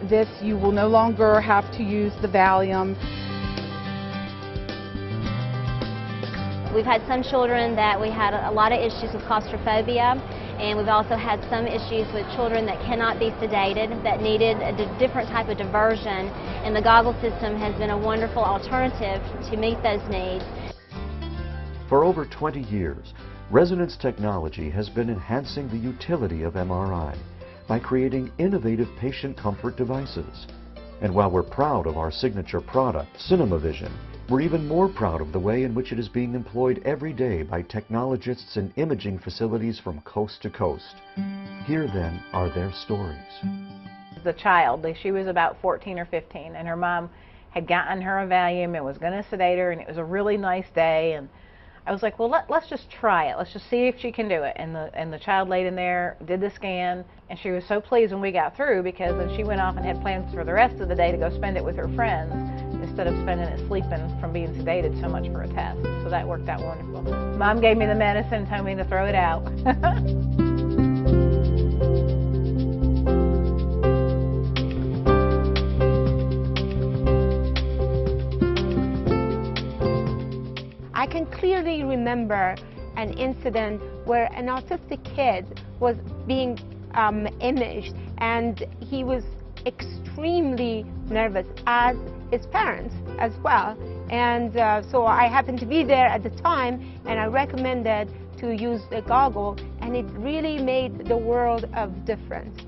this, you will no longer have to use the Valium. We've had some children that we had a lot of issues with claustrophobia, and we've also had some issues with children that cannot be sedated, that needed a different type of diversion, and the goggle system has been a wonderful alternative to meet those needs. For over 20 years, Resonance Technology has been enhancing the utility of MRI by creating innovative patient comfort devices. And while we're proud of our signature product, Cinemavision, we're even more proud of the way in which it is being employed every day by technologists in imaging facilities from coast to coast. Here then are their stories. The child, she was about 14 or 15, and her mom had gotten her a Valium and was going to sedate her, and it was a really nice day, and I was like, well, let's just try it. Let's just see if she can do it. And the child laid in there, did the scan, and she was so pleased when we got through, because then she went off and had plans for the rest of the day to go spend it with her friends instead of spending it sleeping from being sedated so much for a test. So that worked out wonderful. Mom gave me the medicine and told me to throw it out. I can clearly remember an incident where an autistic kid was being imaged, and he was extremely nervous, as his parents as well. And so I happened to be there at the time, and I recommended to use the goggle, and it really made the world of difference.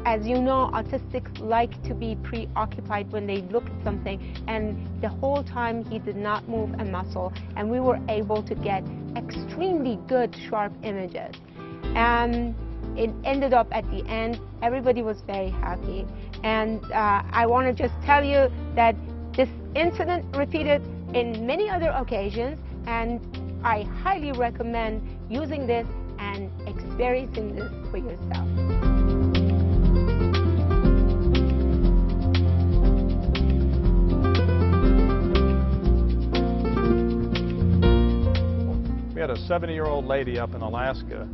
As you know, autistics like to be preoccupied when they look at something, and the whole time he did not move a muscle, and we were able to get extremely good, sharp images. And it ended up at the end, everybody was very happy. And I want to just tell you that this incident repeated in many other occasions, and I highly recommend using this and experiencing this for yourself. We had a 70-year-old lady up in Alaska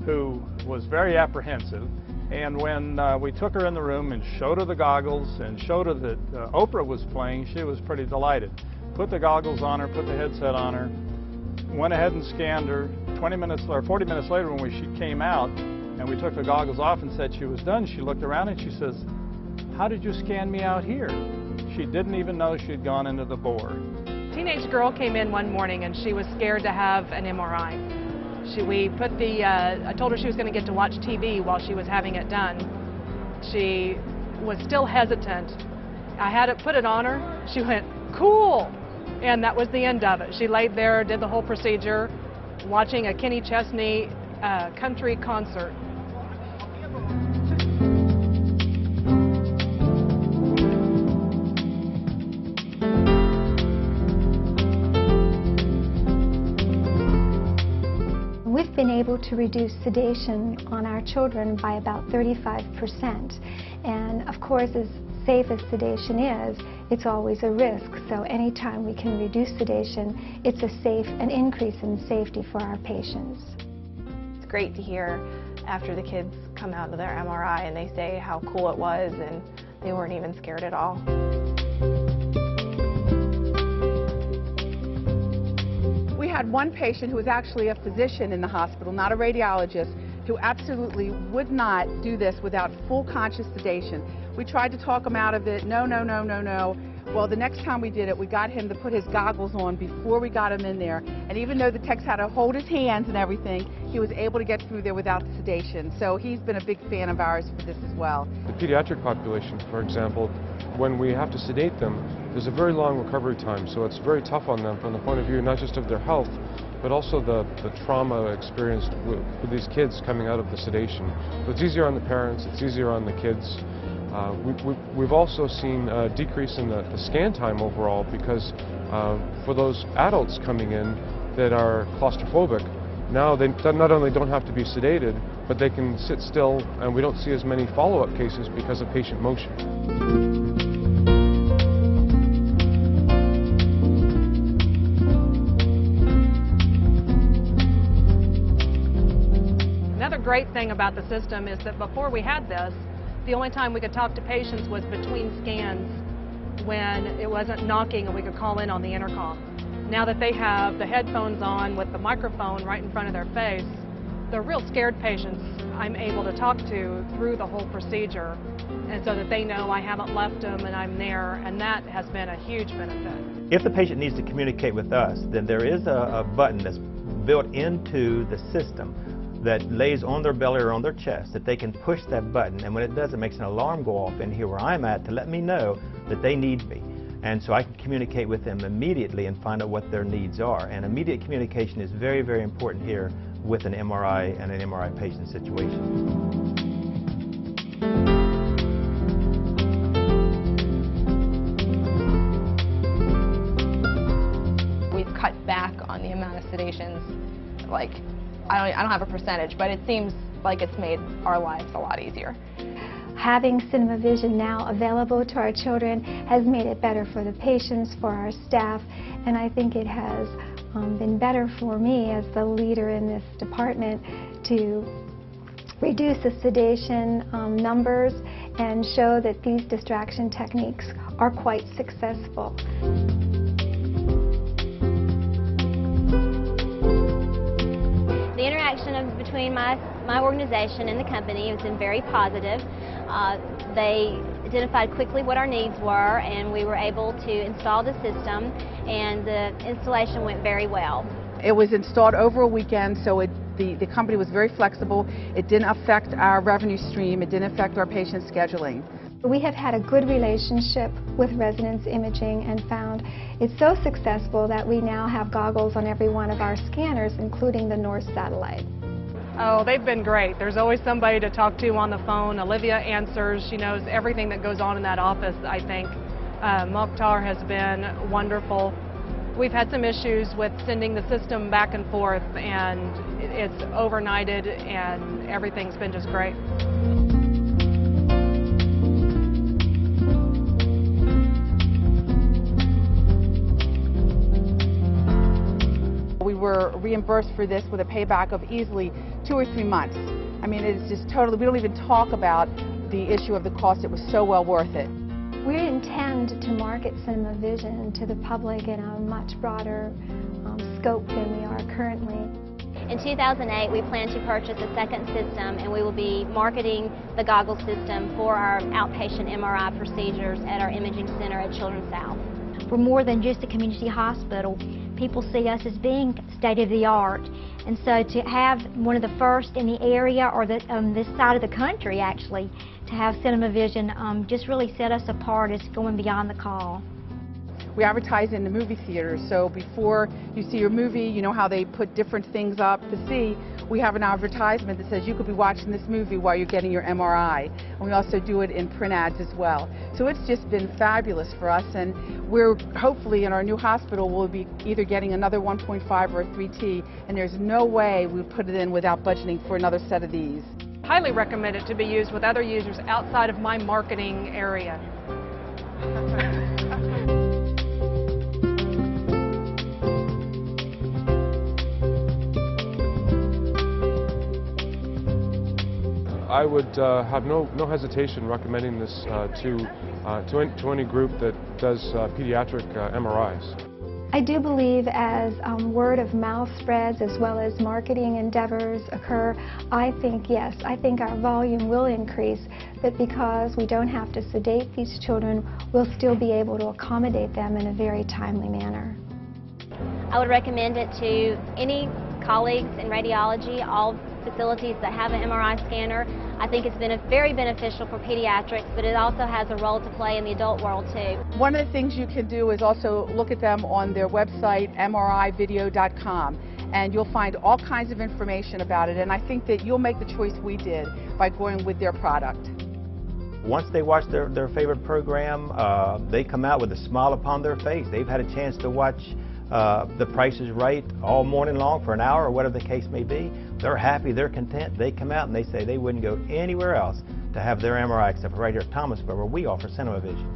who was very apprehensive, and when we took her in the room and showed her the goggles and showed her that Oprah was playing, she was pretty delighted. Put the goggles on her, put the headset on her, went ahead and scanned her. 20 minutes or 40 minutes later, when she came out and we took the goggles off and said she was done, she looked around and she says, "How did you scan me out here?" She didn't even know she'd gone into the bore. Teenage girl came in one morning and she was scared to have an MRI. I told her she was going to get to watch TV while she was having it done. She was still hesitant. I had it put it on her. She went, "Cool!" And that was the end of it. She laid there, did the whole procedure, watching a Kenny Chesney country concert. We've been able to reduce sedation on our children by about 35%. And of course, as safe as sedation is, it's always a risk. So anytime we can reduce sedation, it's an increase in safety for our patients. It's great to hear after the kids come out of their MRI and they say how cool it was and they weren't even scared at all. We had one patient who was actually a physician in the hospital, not a radiologist, who absolutely would not do this without full conscious sedation. We tried to talk him out of it. No, no, no, no, no. Well, the next time we did it, we got him to put his goggles on before we got him in there. And even though the techs had to hold his hands and everything, he was able to get through there without the sedation. So he's been a big fan of ours for this as well. The pediatric population, for example, when we have to sedate them, there's a very long recovery time, so it's very tough on them from the point of view not just of their health, but also the trauma experienced with these kids coming out of the sedation. So it's easier on the parents, it's easier on the kids. We've also seen a decrease in the scan time overall, because for those adults coming in that are claustrophobic, now they not only don't have to be sedated, but they can sit still, and we don't see as many follow-up cases because of patient motion. Another great thing about the system is that before we had this, The only time we could talk to patients was between scans when it wasn't knocking and we could call in on the intercom. Now that they have the headphones on with the microphone right in front of their face, the real scared patients I'm able to talk to through the whole procedure, and so that they know I haven't left them and I'm there, and that has been a huge benefit. If the patient needs to communicate with us, then there is a button that's built into the system that lays on their belly or on their chest that they can push that button, and when it does, it makes an alarm go off in here where I'm at to let me know that they need me. And so I can communicate with them immediately and find out what their needs are. And immediate communication is very, very important here with an MRI and an MRI patient situation. We've cut back on the amount of sedations. Like, I don't have a percentage, but it seems like it's made our lives a lot easier. Having Cinemavision now available to our children has made it better for the patients, for our staff, and I think it has been better for me as the leader in this department to reduce the sedation numbers and show that these distraction techniques are quite successful. The interaction between my organization and the company has been very positive. They identified quickly what our needs were, and we were able to install the system, and the installation went very well. It was installed over a weekend, so the company was very flexible. It didn't affect our revenue stream. It didn't affect our patient scheduling. We have had a good relationship with Resonance Imaging and found it's so successful that we now have goggles on every one of our scanners, including the North satellite. Oh, they've been great. There's always somebody to talk to on the phone. Olivia answers. She knows everything that goes on in that office, I think. Mokhtar has been wonderful. We've had some issues with sending the system back and forth, and it's overnighted, and everything's been just great. We were reimbursed for this with a payback of easily 2 or 3 months. I mean, it's just totally, we don't even talk about the issue of the cost. It was so well worth it. We intend to market Cinemavision to the public in a much broader scope than we are currently. In 2008, we plan to purchase a second system, and we will be marketing the goggle system for our outpatient MRI procedures at our imaging center at Children's South. We're more than just a community hospital. People see us as being state-of-the-art, and so to have one of the first in the area, or this side of the country actually, to have Cinemavision just really set us apart as going beyond the call. We advertise in the movie theaters, so before you see your movie, you know how they put different things up to see. We have an advertisement that says you could be watching this movie while you're getting your MRI. And we also do it in print ads as well. So it's just been fabulous for us, and we're hopefully in our new hospital we'll be either getting another 1.5 or a 3T, and there's no way we would put it in without budgeting for another set of these. Highly recommend it to be used with other users outside of my marketing area. I would have no hesitation recommending this to any group that does pediatric MRIs. I do believe as word of mouth spreads as well as marketing endeavors occur, I think, yes, I think our volume will increase, but because we don't have to sedate these children, we'll still be able to accommodate them in a very timely manner. I would recommend it to any colleagues in radiology, all facilities that have an MRI scanner. I think it's been very beneficial for pediatrics, but it also has a role to play in the adult world too. One of the things you can do is also look at them on their website, mrivideo.com, and you'll find all kinds of information about it, and I think that you'll make the choice we did by going with their product. Once they watch their favorite program, they come out with a smile upon their face. They've had a chance to watch The Price is Right all morning long for an hour or whatever the case may be. They're happy, they're content. They come out and they say they wouldn't go anywhere else to have their MRI except for right here at Thomasville, where we offer Cinemavision.